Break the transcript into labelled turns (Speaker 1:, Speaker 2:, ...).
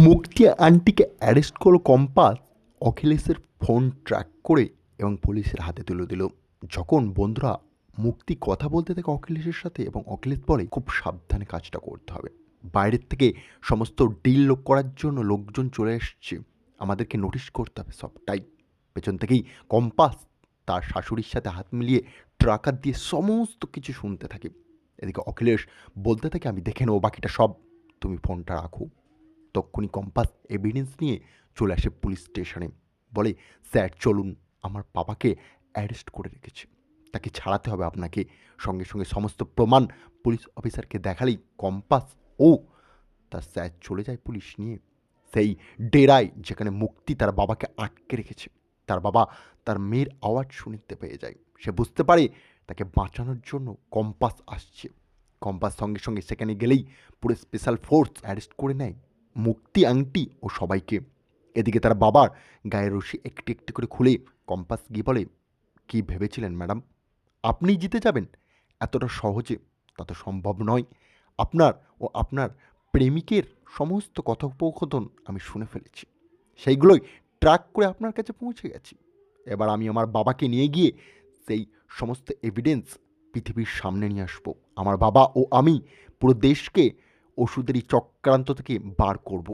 Speaker 1: মুক্তি আন্টিকে অ্যারেস্ট করলো কম্পাস। অখিলেশের ফোন ট্র্যাক করে এবং পুলিশের হাতে তুলে দিল। যখন বন্ধুরা মুক্তি কথা বলতে থাকে অখিলেশের সাথে এবং অখিলেশ বলে খুব সাবধানে কাজটা করতে হবে, বাইরের থেকে সমস্ত ডিল করার জন্য লোকজন চলে এসছে, আমাদেরকে নোটিশ করতে হবে সবটাই। পেছন থেকেই কম্পাস তার শাশুড়ির সাথে হাত মিলিয়ে ট্রাকার দিয়ে সমস্ত কিছু শুনতে থাকে। এদিকে অখিলেশ বলতে থাকে আমি দেখে নেবো বাকিটা সব, তুমি ফোনটা রাখো। তক্ষুনি কম্পাস এভিডেন্স নিয়ে চলে আসে পুলিশ স্টেশনে। বলে স্যার চলুন, আমার বাবাকে অ্যারেস্ট করে রেখেছে, তাকে ছাড়াতে হবে আপনাকে। সঙ্গে সঙ্গে সমস্ত প্রমাণ পুলিশ অফিসারকে দেখালেই কম্পাস ও তার স্যার চলে যায় পুলিশ নিয়ে সেই ডেরায় যেখানে মুক্তি তার বাবাকে আটকে রেখেছে। তার বাবা তার মেয়ের আওয়াজ শুনতে পেয়ে যায়, সে বুঝতে পারে তাকে বাঁচানোর জন্য কম্পাস আসছে। কম্পাস সঙ্গে সঙ্গে সেখানে গেলেই পুরো স্পেশাল ফোর্স অ্যারেস্ট করে নেয় মুক্তি আংটি ও সবাইকে। এদিকে তার বাবার গায়ের রশি একটু একটু করে খুলে কম্পাস গিয়ে বলে কি ভেবেছিলেন ম্যাডাম আপনি জিতে যাবেন? এতটা সহজে তা তো সম্ভব নয়। আপনার ও আপনার প্রেমিকের সমস্ত কথোপকথন আমি শুনে ফেলেছি, সেইগুলোই ট্র্যাক করে আপনার কাছে পৌঁছে গেছি। এবার আমি আমার বাবাকে নিয়ে গিয়ে সেই সমস্ত এভিডেন্স পৃথিবীর সামনে নিয়ে আসবো। আমার বাবা ও আমি পুরো দেশকে ওষুধের এই চক্রান্ত থেকে বার করব।